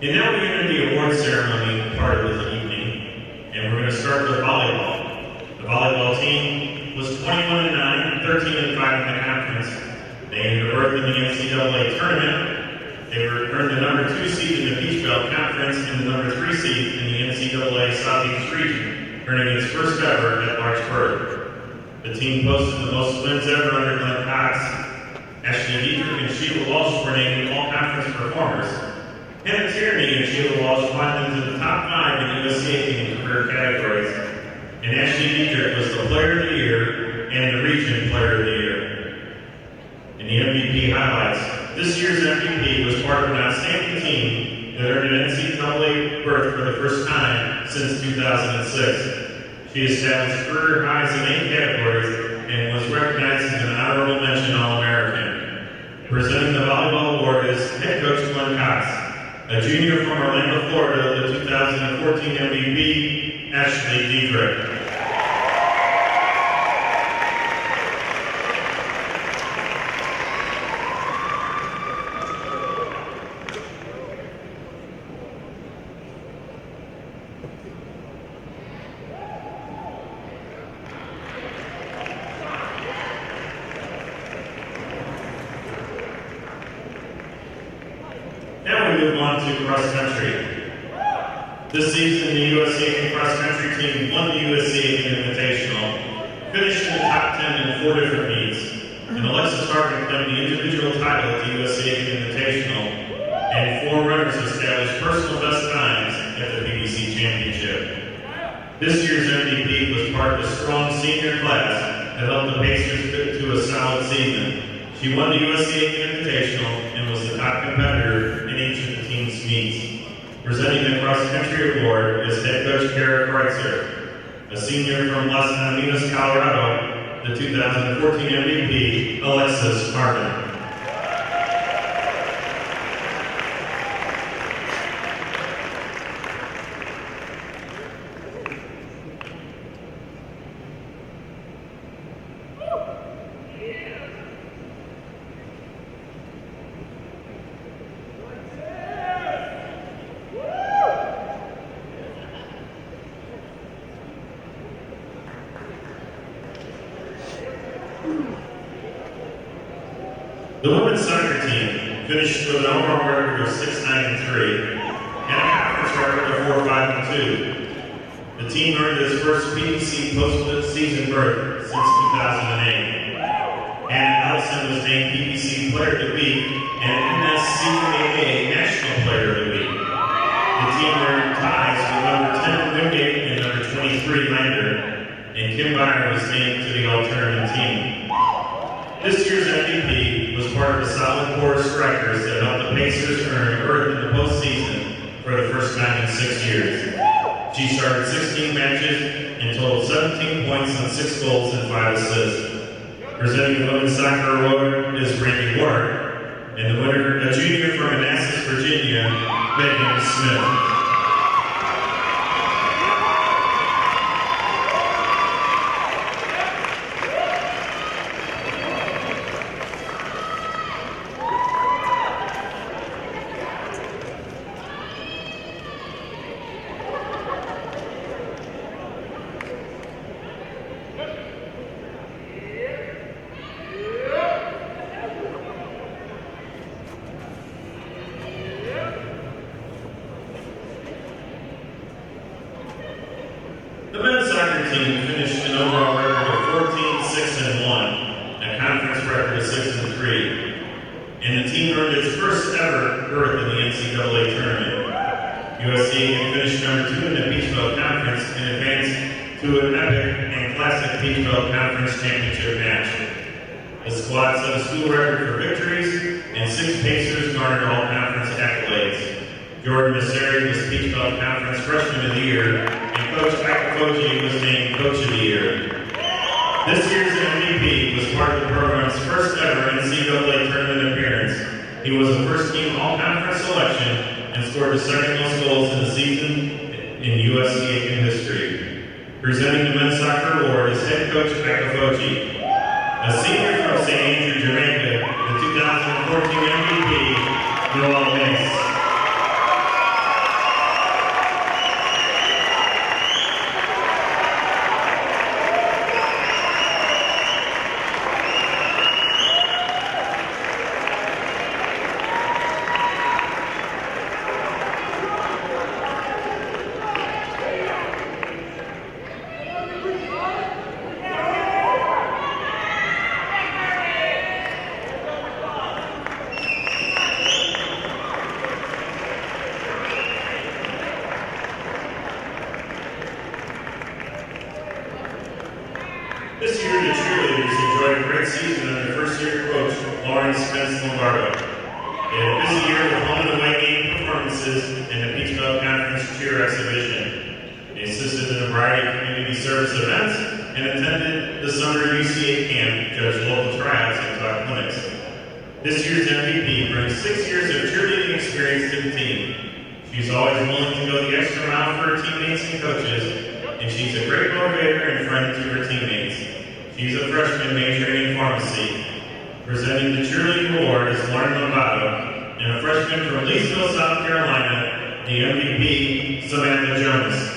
And now we enter the award ceremony part of the evening, and we're going to start with volleyball. The volleyball team was 21-9, 13-5 in the conference. They ended up in the NCAA tournament. They earned the number 2 seed in the Peach Belt Conference and the number 3 seed in the NCAA Southeast region, earning its first ever at Larchburg. The team posted the most wins ever under Glenn Cox. Ashley Dietrich and Sheila Walsh were named all-conference performers. Hannah Tierney and Sheila Walsh climbed into the top 5 in USCA team career categories, and Ashley Dietrich was the Player of the Year and the Region Player of the Year. In the MVP highlights, this year's MVP was part of an outstanding team that earned an NCAA berth for the first time since 2006. She established career highs in 8 categories and was recognized as an honorable mention All-American. Presenting the volleyball award is head coach Glenn Cox, a junior from Orlando, Florida, the 2014 MVP, Ashley Dietrich. Now we move on to cross country. This season, the USA cross country team won the USA Invitational, finished in the top 10 in 4 different meets, and Alexis Harvin claimed the individual title at the USA Invitational, and 4 runners established personal best times at the BBC Championship. This year's MVP was part of a strong senior class that helped the Pacers fit to a solid season. She won the USA Invitational and was the top competitor in each of the team's meets. Presenting the cross-country award is head coach Kara Kreutzer, a senior from Las Animas, Colorado, the 2014 MVP, Alexis Harvin. The women's soccer team finished with an overall record of 6-9-3 and a conference record of 4-5-2. The team earned its first PBC postseason berth since 2008. Hannah Ellison was named PBC Player of the Week and NSCAA National Player of the Week. The team earned ties with number 10 Wingate and number 23 Lander, and Kim Byer was named to the alternate team. This year's MVP was part of a solid core of strikers that helped the Pacers earn a berth in the postseason for the first time in 6 years. She started 16 matches and totaled 17 points on 6 goals and 5 assists. Presenting the women's soccer award is Randy Ward, and the winner, a junior from Manassas, Virginia, Megan Smith. The men's soccer team finished an overall record of 14-6-1, a conference record of 6-3, and the team earned its first ever berth in the NCAA tournament. USC finished number 2 in the Peach Belt Conference and advanced to an epic and classic Peach Belt Conference championship match. The squad set a school record for victories, and 6 Pacers garnered all conference accolades. Jordan Messeri was Peach Belt Conference Freshman of the Year, and Coach Akafoji was named Coach of the Year. This year's MVP was part of the program's first ever NCAA tournament appearance. He was a first-team all-conference selection and scored the second most goals in the season in USCA history. Presenting the men's soccer award is head coach Akafoji, a senior from St. Andrew, Jamaica, the 2014 MVP, Noel Mace. performances in the Peach Belt Conference Cheer Exhibition. He assisted in a variety of community service events and attended the summer UCA camp, judged local tryouts, and taught clinics. This year's MVP brings 6 years of cheerleading experience to the team. She's always willing to go the extra mile for her teammates and coaches, and she's a great motivator and friend to her teammates. She's a freshman majoring in pharmacy. Presenting the cheerleading award is Lauren Lovato, and a freshman from Leesville, South Carolina, the MVP, Samantha Jonas.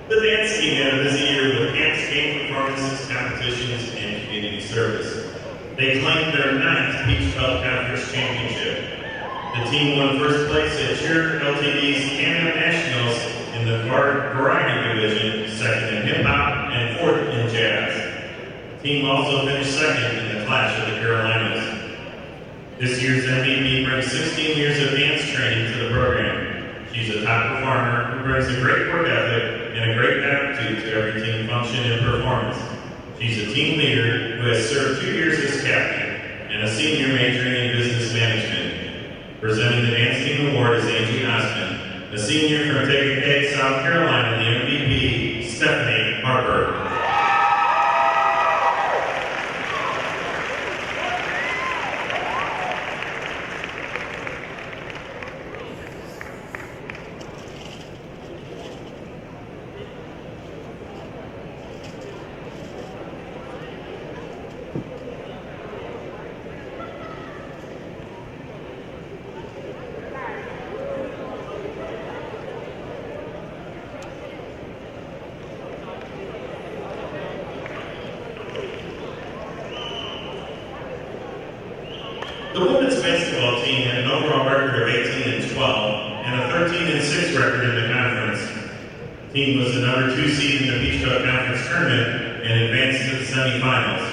The dance team had a busy year with camps, game performances, competitions, and community service. They claimed their 9th Peach Belt Conference Championship. The team won first place at Cheer LTD's Canada Nationals in the variety division, second in hip hop, and fourth in jazz. The team also finished second in the Clash of the Carolinas. This year's MVP brings 16 years of dance training to the program. She's a top performer who brings a great work ethic and a great attitude to every team function and performance. She's a team leader who has served 2 years as captain and a senior majoring in business management. Presenting the dance team award is Angie Osmond, a senior from Tuckapeg, South Carolina, the MVP, Stephanie Harper. The women's basketball team had an overall record of 18-12 and a 13-6 record in the conference. The team was the number 2 seed in the Peach Belt Conference tournament and advanced to the semifinals.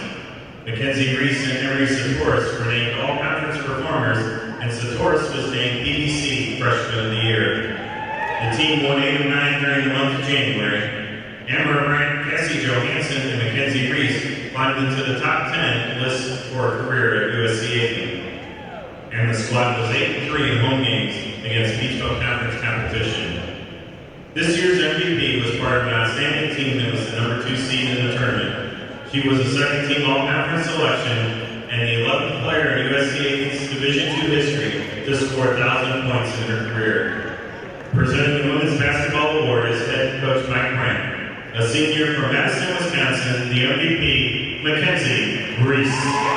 Mackenzie Reese and Emery Satoris were named all-conference performers, and Satoris was named PBC Freshman of the Year. The team won 8 of 9 during the month of January. Amber Bryant, Cassie Johansson, and Mackenzie Reese climbed into the top 10 list for a career at USC-Aiken. And the squad was 8-3 in home games against Peach Belt Conference competition. This year's MVP was part of an outstanding team that was the number 2 seed in the tournament. She was a second-team all-conference selection and the 11th player in USC-Aiken's Division II history to score 1,000 points in her career. Presenting the Women's Basketball Award is head coach Mike Brandt, a senior from Madison, Wisconsin, the MVP, Mackenzie Reese.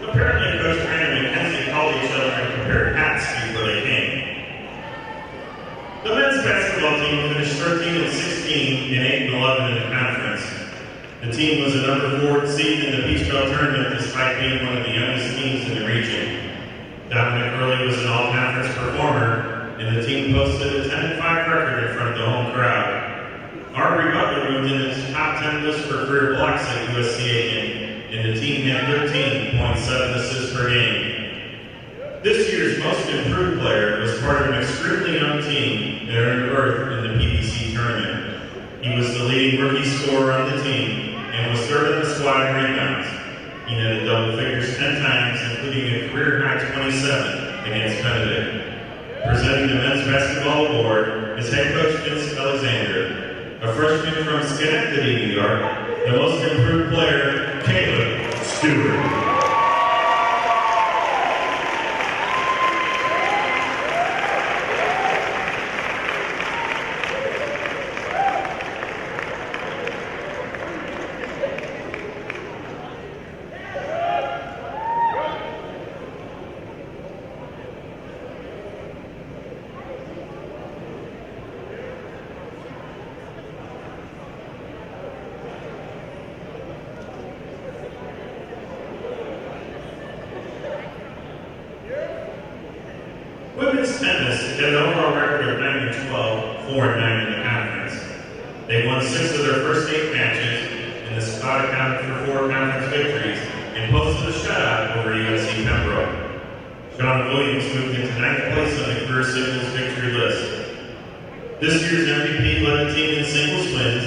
Apparently, Coach Brandon and Mackenzie called each other and compared hats before they came. The men's basketball team finished 13-16 and 8-11 in the conference. The team was a number 4 seed in the Peach Belt tournament despite being one of the youngest teams in the region. Dominic Early was an all-conference performer, and the team posted a 10-5 record in front of the home crowd. Aubrey Butler moved into the top 10 list for career blocks at USC-Aiken, and the team had 13.7 assists per game. This year's most improved player was part of an extremely young team that earned a berth in the PBC tournament. He was the leading rookie scorer on the team and was third in the squad in rebounds. He netted double figures 10 times, including a career-high 27 against Benedict. Presenting the Men's Basketball Award is head coach Vince Alexander, a freshman from Schenectady, New York, the most improved player, Caleb Stewart. women's tennis had an overall record of 9-12, 4-9 in the conference. They won 6 of their first 8 matches, and the squad accounted for 4 conference victories and posted a shutout over UNC Pembroke. Shauna Williams moved into 9th place on the career singles victory list. This year's MVP led the team in singles wins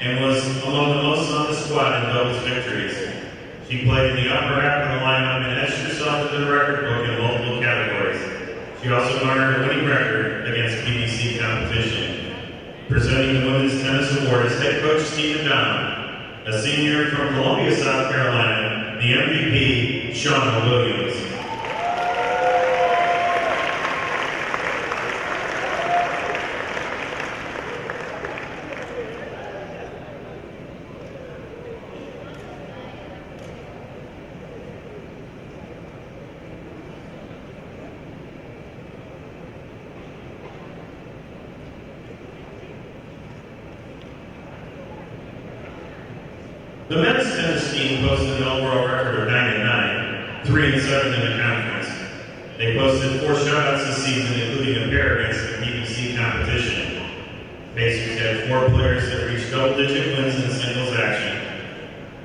and was among the most on the squad in doubles victories. She played in the upper half of the lineup and etched herself into the record book in multiple categories. She also garnered a winning record against PBC competition. Presenting the Women's Tennis Award is head coach Stephen Dom, a senior from Columbia, South Carolina, the MVP, Shauna Williams. The men's tennis team posted an overall record of 9-9, 3-7 in the conference. They posted 4 shutouts this season, including a pair against the PBC competition. Pacers had 4 players that reached double-digit wins in singles action,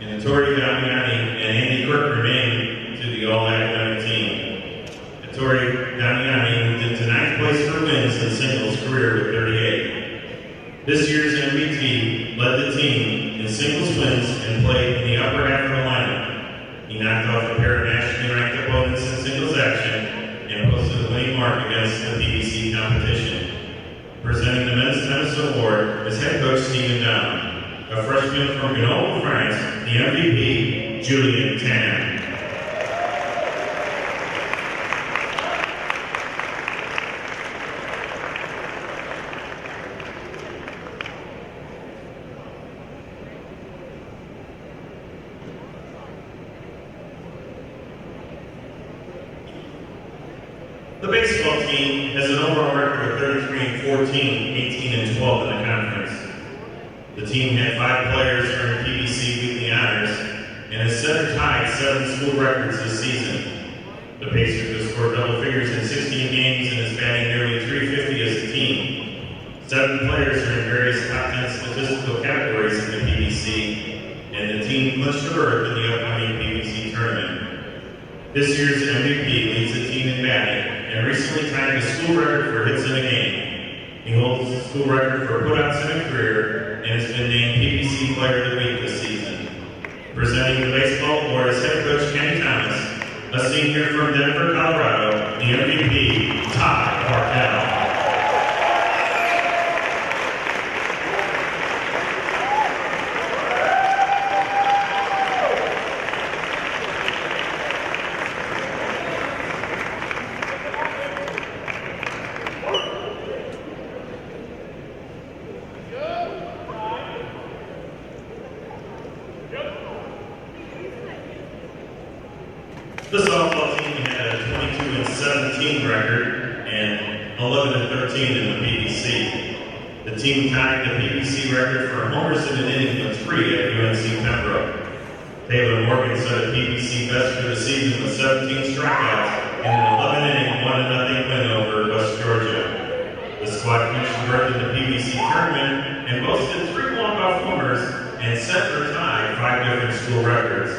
and Tori Damiani and Andy Quirk remained to the all-academic team. Tori Damiani moved into 9th place for wins in singles career with 38. This year's MVP led the team in singles wins and played in the upper half of the lineup. He knocked off a pair of nationally ranked opponents in singles action and posted a winning mark against the PBC competition. Presenting the Men's Tennis Award is head coach Stephen Dom, a freshman from Grenoble, France, the MVP, Julian Tan. The baseball team has an overall record of 33-14, 18-12 in the conference. The team had 5 players earn PBC weekly honors and has set or tied 7 school records this season. The Pacers have scored double figures in 16 games and is batting nearly .350 as a team. 7 players are in various top 10 statistical categories in the PBC, and the team clinched a berth in the upcoming PBC tournament. This year's MVP leads the team in batting and recently tied the school record for hits in a game. He holds the school record for putouts in a career and has been named PBC Player of the Week this season. Presenting the baseball award is head coach Kenny Thomas, a senior from Denver, Colorado, the MVP, Todd Parkell. The softball team had a 22-17 record and 11-13 in the PBC. The team tied the PBC record for homers in an inning with 3 at UNC Pembroke. Taylor Morgan set a PBC best for the season with 17 strikeouts in an 11-inning 1-0 win over West Georgia. The squad finished berth in the PBC tournament and boasted 3 walk-off homers and set or tied 5 different school records.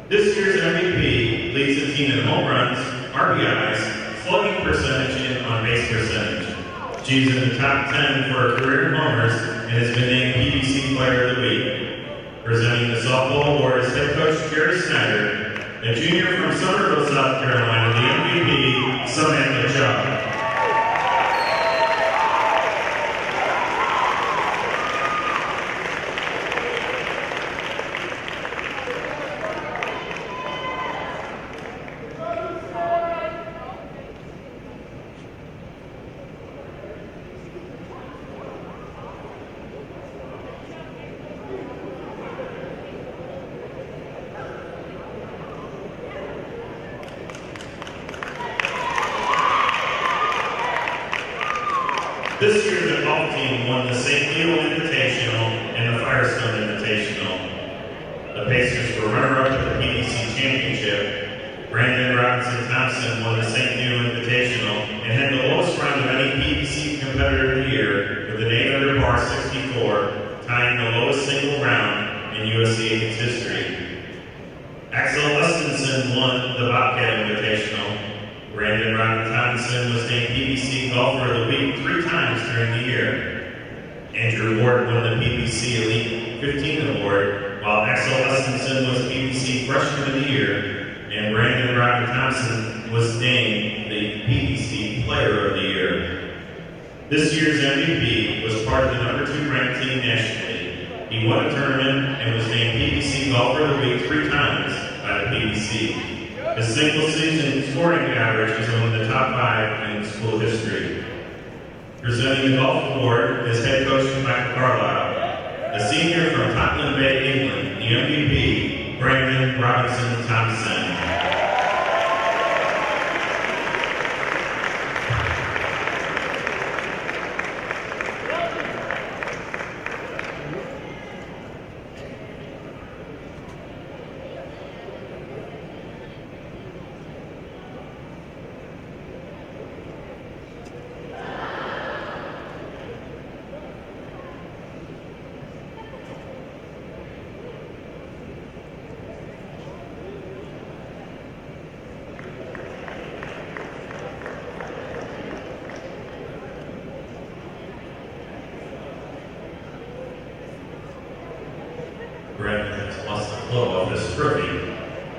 This year's MVP leads the team in home runs, RBIs, slugging percentage, and on-base percentage. She's in the top 10 for her career in homers and has been named PBC Player of the Week. Presenting the softball award is head coach Jerry Snyder, a junior from Summerville, South Carolina, the MVP, Samantha Chubb. This year, the golf team won the St. Leo Invitational and the Firestone Invitational. The Pacers were runner-up at the PBC Championship. Brandon Robinson Thompson won the St. Leo Invitational an 8 under par 64, tying the lowest single round in USCA's history. Axel Ustinson won the Bobcat Invitational. Brandon Robin Thompson was named PBC Golfer of the Week 3 times during the year. Andrew Ward won the PBC Elite 15 Award, while Axel Ustinson was PBC Freshman of the Year, and Brandon Robin Thompson was named the PBC Player of the Year. This year's MVP was part of the number 2 ranked team nationally. He won a tournament and was named PBC Golfer of the Week 3 times by the PBC. His single-season scoring average is among the top 5 in school history. Presenting the golf award is head coach Michael Carlisle, a senior from Tottenham Bay, England, the MVP, Brandon Robinson Thompson. Brandon has lost the flow of this trophy.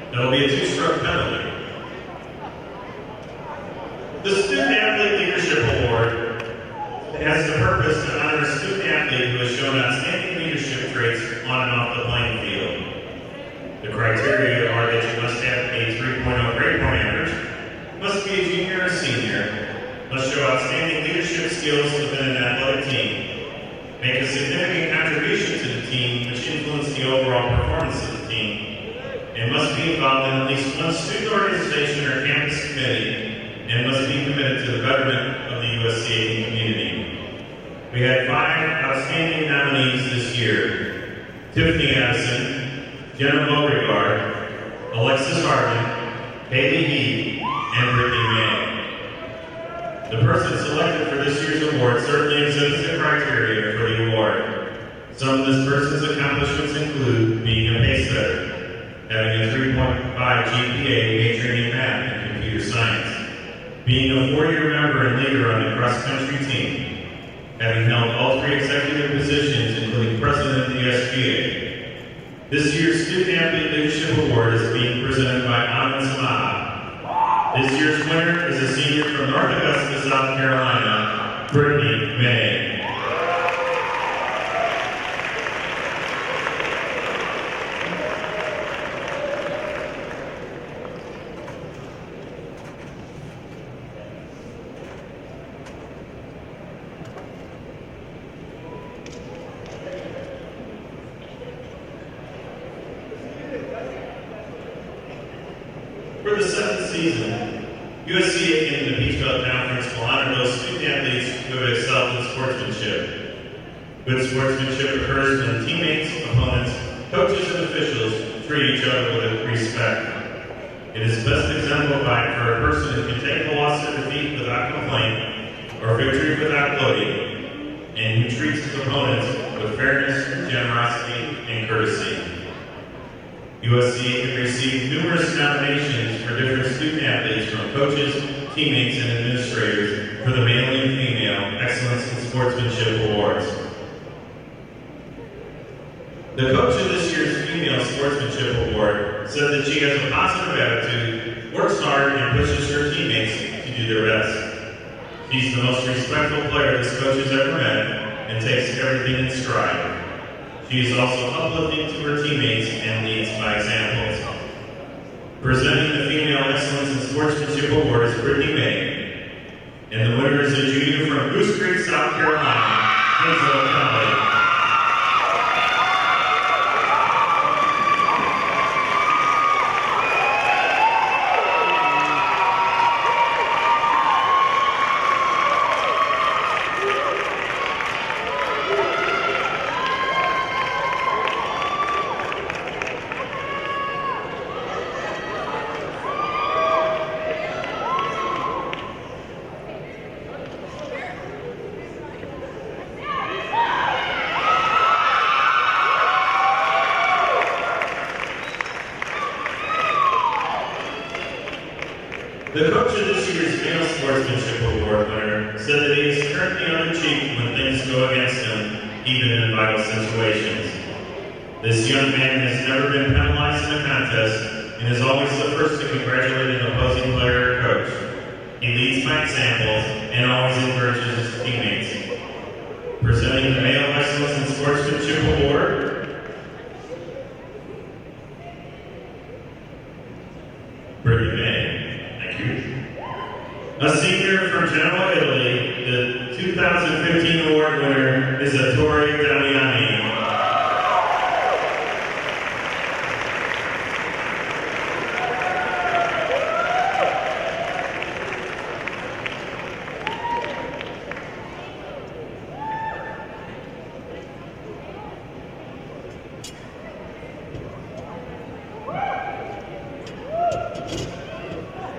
That'll be a 2-stroke penalty. The Student Athlete Leadership Award has the purpose to honor a student athlete who has shown outstanding leadership traits on and off the playing field. The criteria are that you must have a 3.0 grade point average, must be a junior or senior, must show outstanding leadership skills within an athletic team, make a significant contribution to the team which influence the overall performance of the team, and must be involved in at least one student organization or campus committee, and must be committed to the betterment of the USCA community. We had 5 outstanding nominees this year: Tiffany Addison, Jenna Beauregard, Alexis Harden, Haley Heath, and Brittany May. The person selected for this year's award certainly exhibits the criteria for the award. Some of this person's accomplishments include being a pace setter, having a 3.5 GPA, majoring in math and computer science, being a 4-year member and leader on the cross-country team, having held all 3 executive positions, including president of the SGA. This year's Student Athlete Leadership Award is being presented by Anand Samaha. This year's winner is a senior from North Augusta, South Carolina, Brittany May. For the 7th season, USCA and the Peach Belt Conference will honor those student athletes who have excelled in sportsmanship. Good sportsmanship occurs when teammates, opponents, coaches, and officials treat each other with respect. It is best exemplified for a person who can take a loss or defeat without complaint, or victory without gloating, and who treats his opponents with fairness, generosity, and courtesy. USCA has received numerous nominations for different student athletes from coaches, teammates, and administrators for the male and female Excellence in Sportsmanship Awards. The coach of this year's Female Sportsmanship Award said that she has a positive attitude, works hard, and pushes her teammates to do their best. She's the most respectful player this coach has ever met and takes everything in stride. She is also uplifting to her teammates and leads by examples. Presenting the Female Excellence in Sportsmanship Award is Brittany May, and the winner is a junior from Goose Creek, South Carolina, Hazel Kelly. award winner, said that he is currently on the cheek when things go against him, even in vital situations. This young man has never been penalized in a contest and is always the first to congratulate an opposing player or coach. He leads by example and always encourages his teammates. Presenting the Male Excellence in Sportsmanship Award, Brittany May. Thank you. A senior from Genoa, Italy, the 2015 award winner is Ettore Damiani.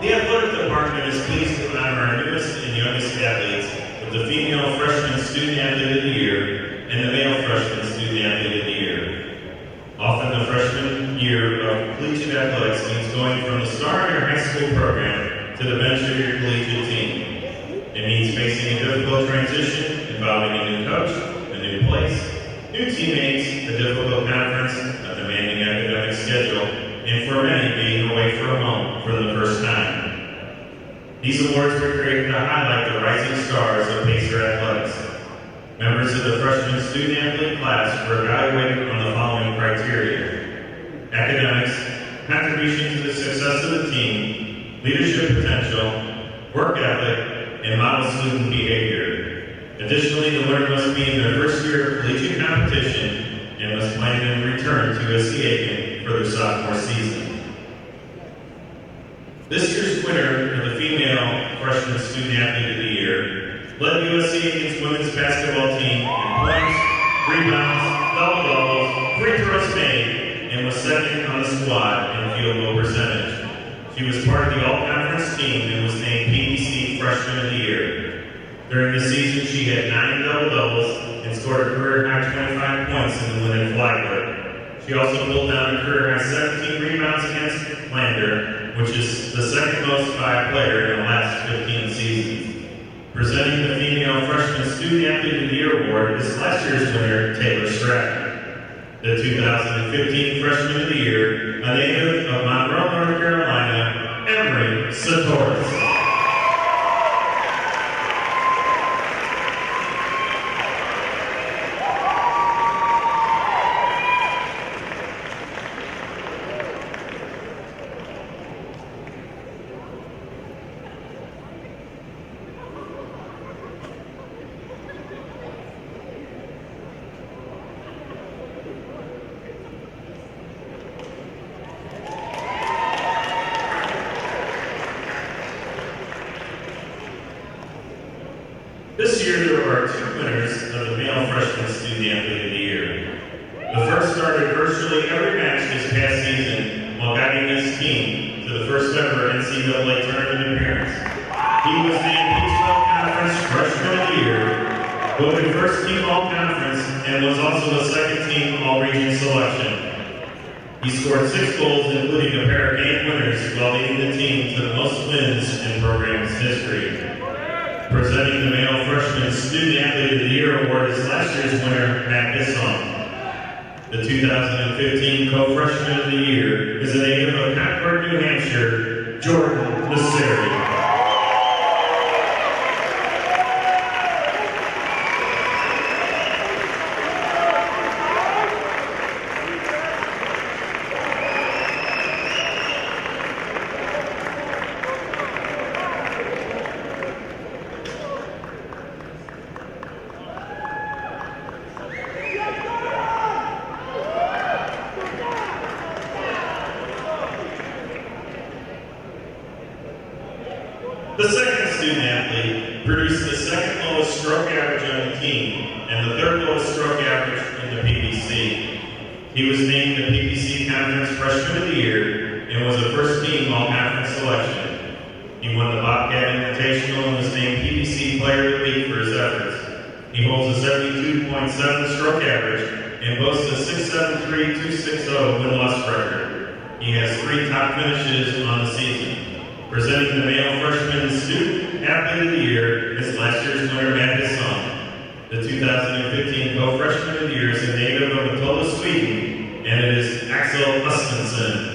The Athletic Department is pleased to honor our newest and youngest athletes with the Female Freshman Student Athlete of the Year and the Male Freshman Student Athlete of the Year. Often the freshman year of collegiate athletics means going from the start of your high school program to the bench of your collegiate team. It means facing a difficult transition involving a new coach, a new place, new teammates, a difficult conference, a demanding academic schedule, and for many, being away from home for the first time. These awards were created to highlight the rising stars of Pacer athletics. Members of the freshman student athlete class were evaluated on the following criteria: academics, contribution to the success of the team, leadership potential, work ethic, and model student behavior. Additionally, the winner must be in their first year of collegiate competition and must plan to return to SC Aiken for their sophomore season. This year's winner of the Female Freshman Student Athlete of the Year led USC Aiken's women's basketball team in points, rebounds, double-doubles, free throws made, and was second on the squad in field goal percentage. She was part of the all-conference team and was named PBC Freshman of the Year. During the season, she had 9 double-doubles and scored a career-high 25 points in the winning flagler. She also pulled down a career-high 17 rebounds against Lander, which is the second most by a player in the last 15 seasons. Presenting the Female Freshman Student Athlete of the Year Award is last year's winner, Taylor Stratton. The 2015 Freshman of the Year, a native of Monroe, North Carolina, Emery Satoris. This year, there are 2 winners of the Male Freshman Student Athlete of the Year. The first started virtually every match this past season while guiding his team to the first ever NCAA tournament appearance. He was named Peach Belt Conference Freshman of the Year, voted first team all-conference, and was also a second team all-region selection. He scored 6 goals, including a pair of game winners, while leading the team to the most wins in program's history. Presenting the Male Freshman Student Athlete of the Year Award is last year's winner, Matt Isson. The 2015 Co-Freshman of the Year is a native of Concord, New Hampshire, Jordan Nasseri. The second student athlete produced the second lowest stroke average on the team and the third lowest stroke average in the PBC. He was named the PBC Conference Freshman of the Year and was a first team all-conference selection. He won the Bobcat Invitational and was named PBC Player of the Week for his efforts. He holds a 72.7 stroke average and boasts a 6.73-2.60 win-loss record. He has 3 top finishes on the season. Presenting the Male Freshman Student Athlete of the Year is last year's winner, Matt Song. The 2015 Co-Freshman of the Year is a native of Matola, Sweden, and it is Axel Östensen.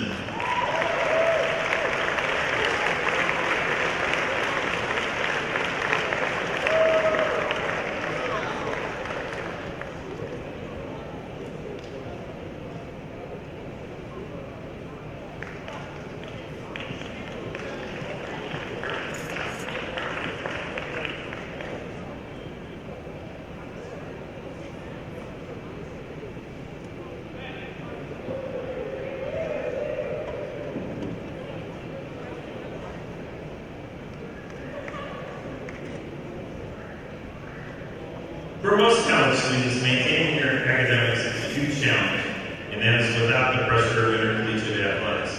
For most college students, maintaining your academics is a huge challenge, and that is without the pressure of intercollegiate athletics.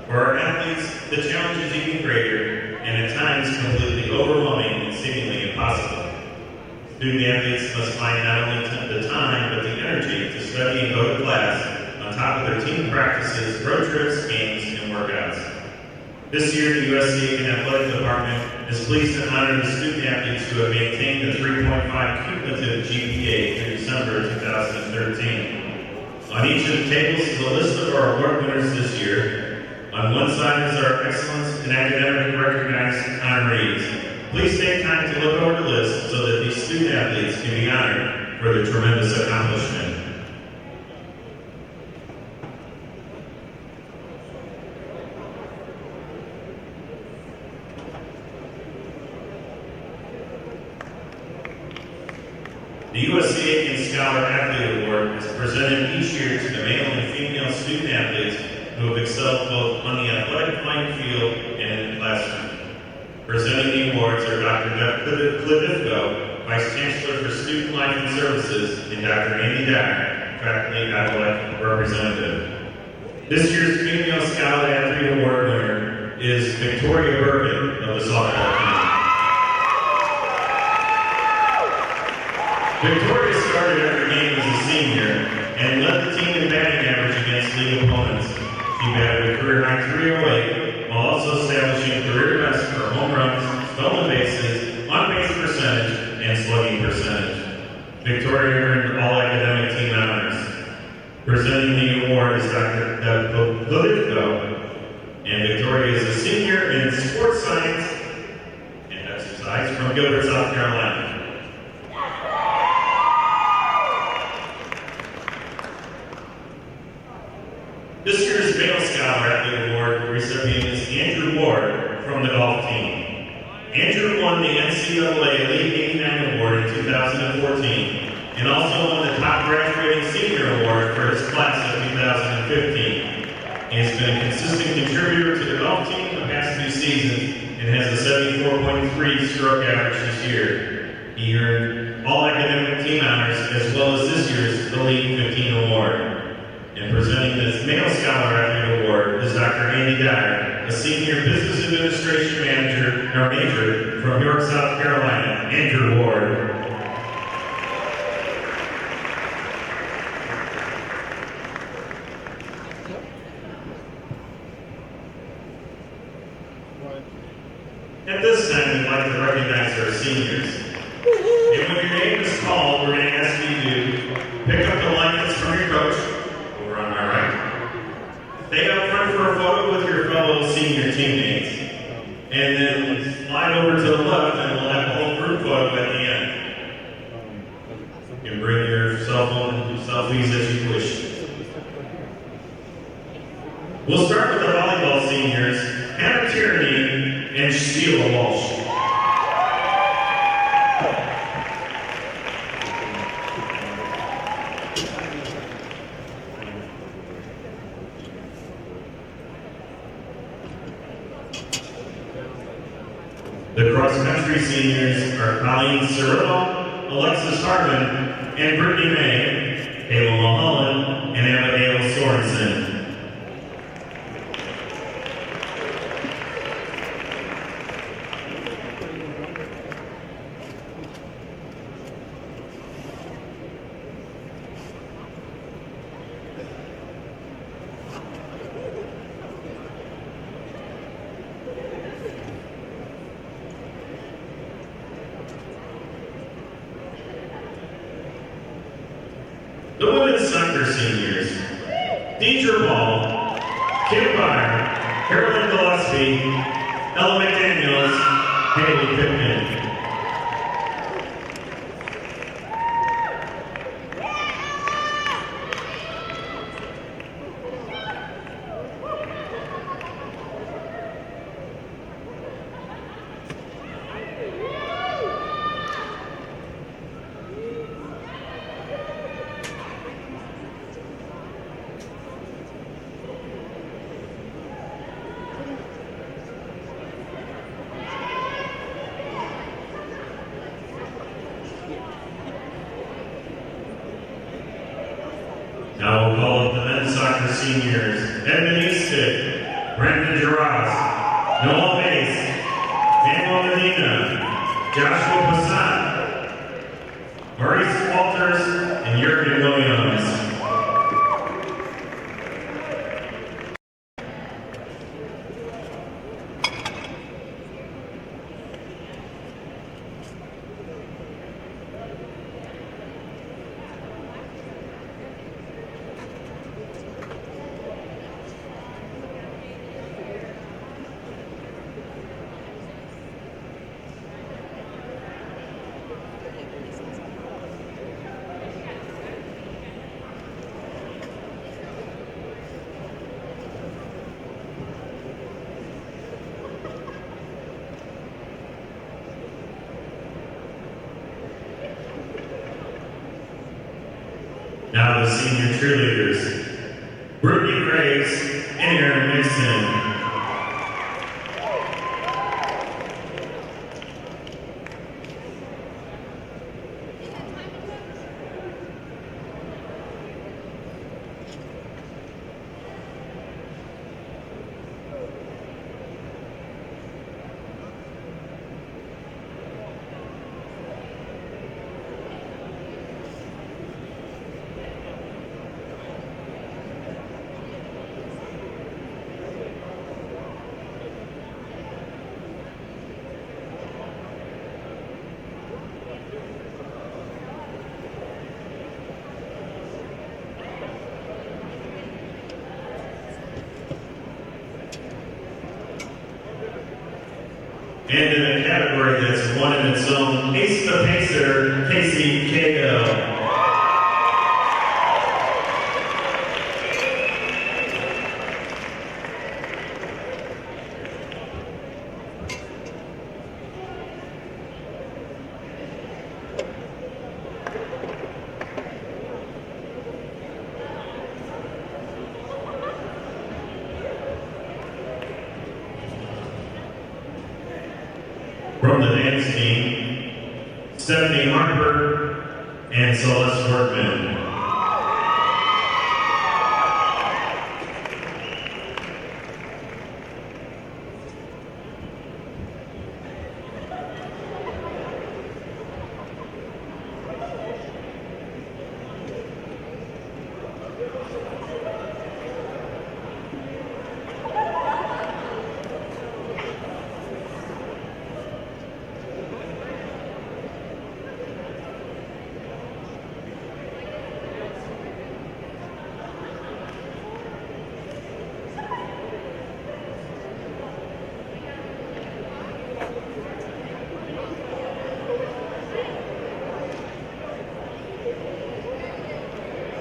For our athletes, the challenge is even greater, and at times completely overwhelming and seemingly impossible. Student athletes must find not only the time, but the energy to study and go to class, on top of their team practices, road trips, games, and workouts. This year, the USCA Athletic Department is pleased to honor the student athletes who have maintained a 3.5 cumulative GPA through December 2013. On each of the tables is a list of our award winners this year. On one side is our excellence in academic recognized honorees. Please take time to look over the list so that these student athletes can be honored for their tremendous accomplishment. The USCA and Scholar Athlete Award is presented each year to the male and female student athletes who have excelled both on the athletic playing field and in the classroom. Presenting the awards are Dr. Clidifko, Vice Chancellor for Student Life and Services, and Dr. Andy Dyer, Faculty Athletic Representative. This year's Female Scholar Athlete Award winner is Victoria Bergen of the softball team. Victoria started every game as a senior and led the team in batting average against league opponents. She batted a career-high 308 while also establishing career best for home runs, stolen bases, on-base percentage, and slugging percentage. Victoria earned all academic team honors. Presenting the award is Dr. Clidifko, and Victoria is a senior in sports science and exercise from Gilbert, South Carolina. This year's Male Scholar Athlete Award recipient is Andrew Ward from the golf team. Andrew won the NCAA Elite 89 Award in 2014 and also won the Top Graduating Senior Award for his class of 2015. He has been a consistent contributor to the golf team the past few seasons and has a 74.3 stroke average this year. He earned all academic team honors as well as this year's Elite 15 Award. And presenting this Male Scholar Athlete Award is Dr. Andy Dyer, a Senior Business Administration Major from York, South Carolina. Andrew Ward. At this time, we'd like to recognize our seniors. And when your name is called, we're going to ask you to pick up the likeness from your coach. On my right. Stay up front for a photo with your fellow senior teammates. And then slide over to the left and we'll have a whole group photo at the end. You can bring your cell phone and do selfies as you wish. We'll start with the volleyball seniors, Hannah Tierney and Sheila Walsh. The cross-country seniors are Colleen Cirillo, Alexis Hartman, and Brittany May, Kayla Mulholland, and Abigail Sorensen. women's soccer seniors, Deidre Ball, Kim Byer, Carolyn Gillespie, Ella McDaniels, Haley Pittman. Now we'll call up the men's soccer seniors, Evan Easton, Brandon Giras, Noel Mace, Manuel Medina, Joshua Passat, Maurice Walters, and Jurgen Williams. Now the senior cheerleaders, Brittany Graves and Aaron Nixon. And in a category that's one in its own, Ace the Pacer, Casey Cahill. From the dance team, Stephanie Harper and Celeste Workman.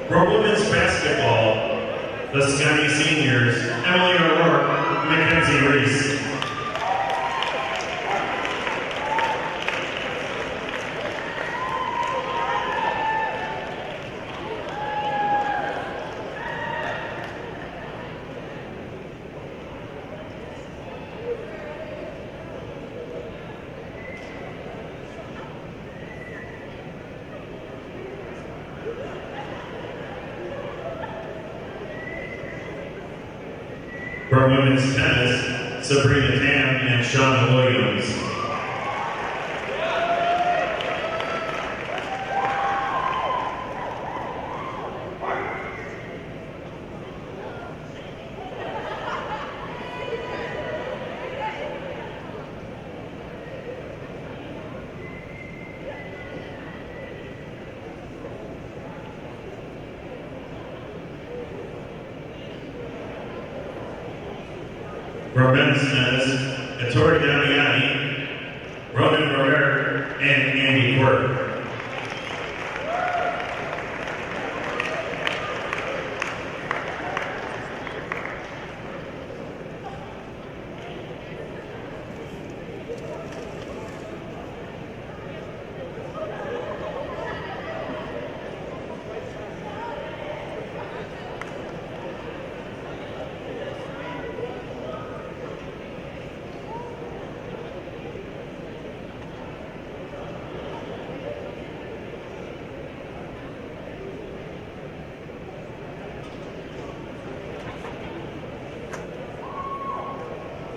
For women's basketball, the Scotty seniors, Emily O'Rourke, Mackenzie Reese. For women's tennis, Sabrina Tam and Shauna Williams. For men's tennis, Ettore Damiani, Roman Rivera, and Andy Quirk.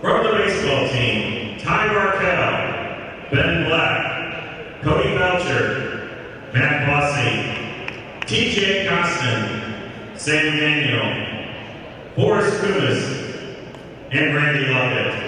From the baseball team, Ty Markell, Ben Black, Cody Belcher, Matt Bossy, TJ Costin, Sam Daniel, Forrest Kumis, and Randy Lockett.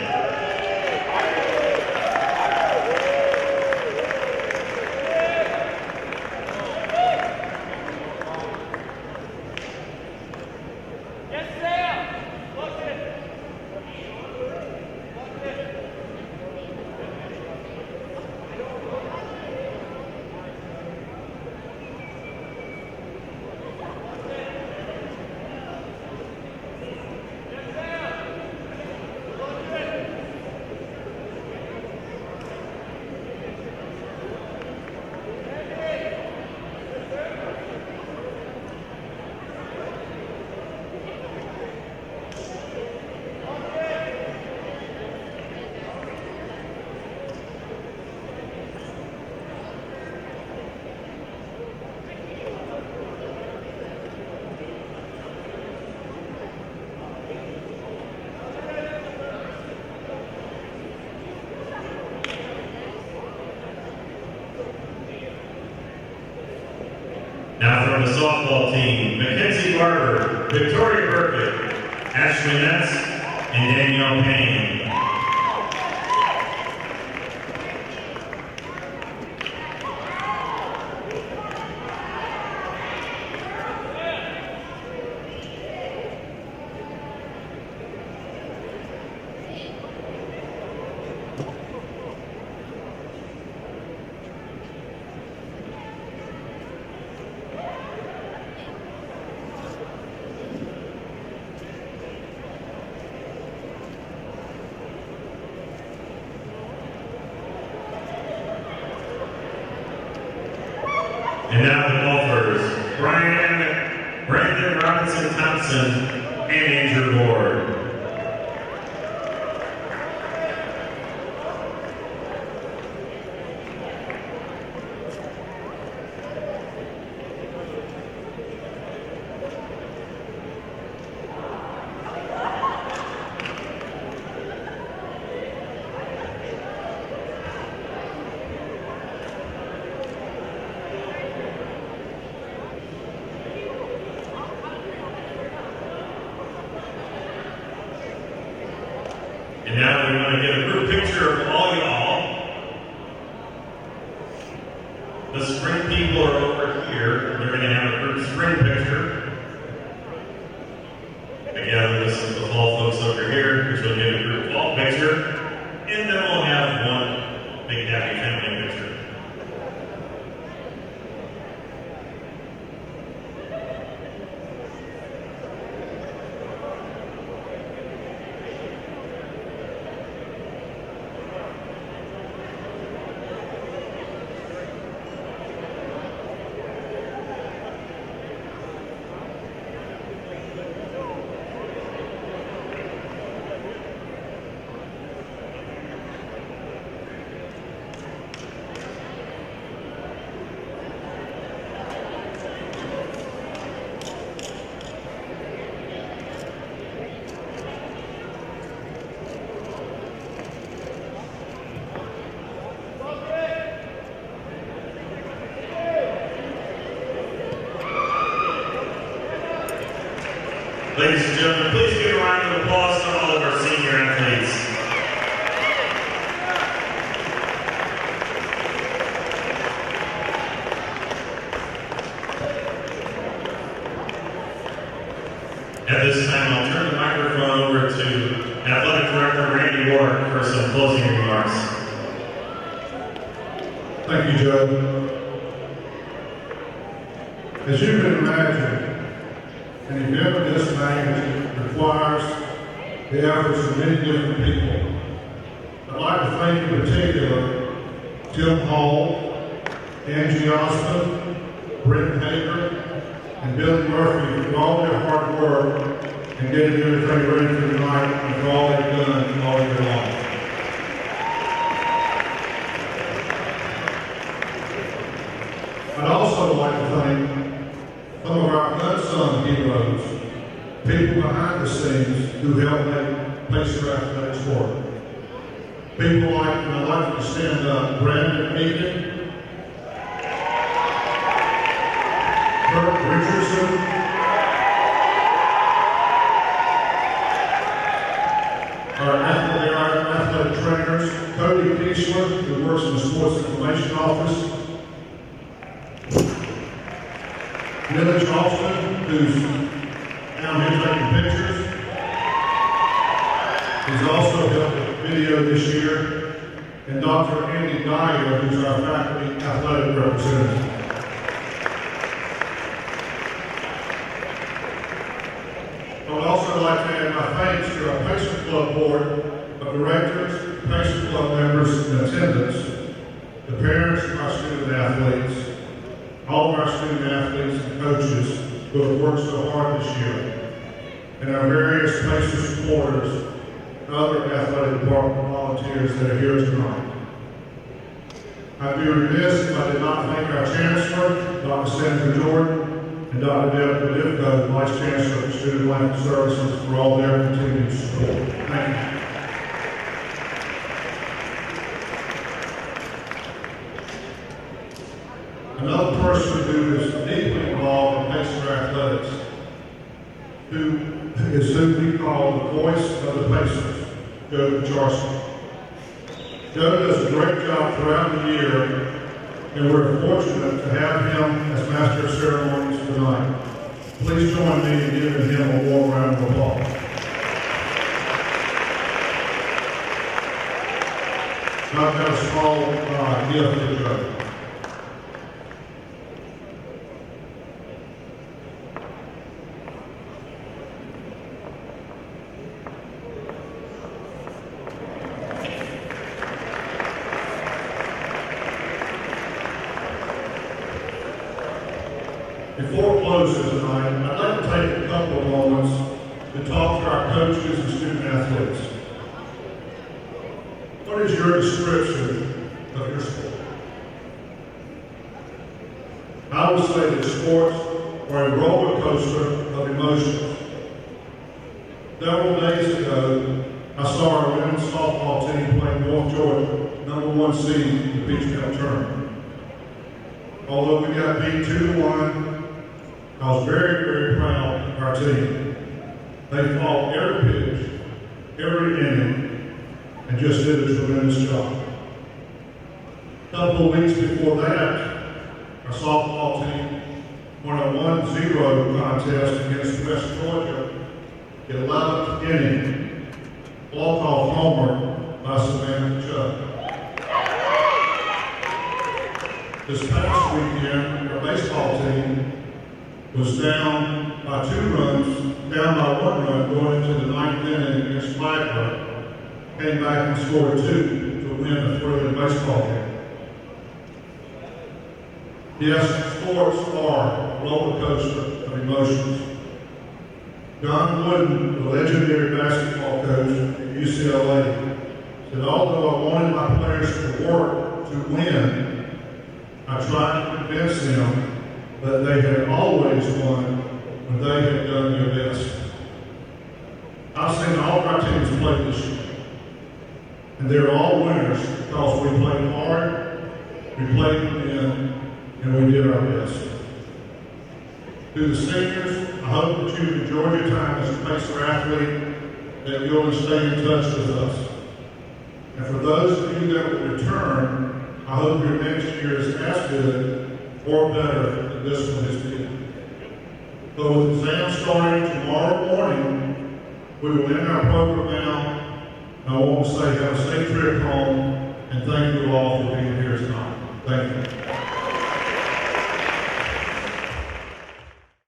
Now from the softball team, Mackenzie Barber, Victoria Burkett, Ashley Metz, and Danielle Payne. And now the golfers, Brandon Robinson Thompson, and Andrew Ward. And now we want to get a group picture of all y'all. The spring people are over here. They're going to have a group spring picture. Again, this is the fall folks over here, which will get a group fall picture. And then we'll have one big happy family picture. Ladies and gentlemen, please give a round of applause to all of our senior athletes. At this time, I'll turn the microphone over to Athletic Director Randy Ward for some closing remarks. Thank you, Joe. As you can imagine, an event of this magnitude requires the efforts of many different people. I'd like to thank in particular Tim Hall, Angie Osmond, Brent Hager, and Billy Murphy for all their hard work and getting everything ready for tonight and for all they've done all year long. I'd also like to thank some of our unsung heroes, people behind the scenes who help make Pacer Athletics work. People like, and I'd like to stand up, Brandon Aiken, Kurt Richardson, our athletic trainers, Cody Kiesler, who works in the Sports Information Office, Millie Charleston, who's down here taking pictures. He's also helped with video this year, and Dr. Andy Dyer, who's our faculty athletic representative. I would also like to add my thanks to our Pacer Club Board of Directors, Pacer Club members in attendance, the parents of our student athletes, all of our student athletes and coaches who have worked so hard this year, and our various Pacer supporters and other athletic department volunteers that are here tonight. I'd be remiss if I did not thank our Chancellor, Dr. Sandra Jordan, and Dr. Deb Podivko, Vice Chancellor for Student Athletic Services, for all their continued support. Thank you. Another person who is deeply involved in Pacer Athletics, who we call the voice of the Pacers, Joe Charson. Joe does a great job throughout the year, and we're fortunate to have him as Master of Ceremonies tonight. Please join me in giving him a warm round of applause. I've got a small gift for Joe. Before closing tonight, I'd like to take a couple of moments to talk to our coaches and student athletes. What is your description of your sport? I would say that sports are a roller coaster of emotions. Several days ago, I saw our women's softball team play North Georgia, #1 seed in the Peach Belt tournament. Although we got beat 2-1, I was very, very proud of our team. They fought every pitch, every inning, and just did a tremendous job. A couple of weeks before that, our softball team won a 1-0 contest against West Georgia in 11th inning, walk-off homer by Savannah Chubb. This past weekend, our baseball team was down by 1 run going into the 9th inning against Flagler, came back and scored 2 to win a thrilling baseball game. Yes, sports are a roller coaster of emotions. John Wooden, the legendary basketball coach at UCLA, said, although I wanted my players to work to win, I tried to convince them that they had always won when they had done their best. I've seen all of our teams play this year, and they're all winners because we played hard, we played to win, and we did our best. To the seniors, I hope that you enjoyed your time as a Pacer athlete, that you'll stay in touch with us. And for those of you that will return, I hope your next year is as good or better than this one has been. So with exams starting tomorrow morning, we will end our program now And I want to say have a safe trip home, and thank you all for being here tonight. Thank you.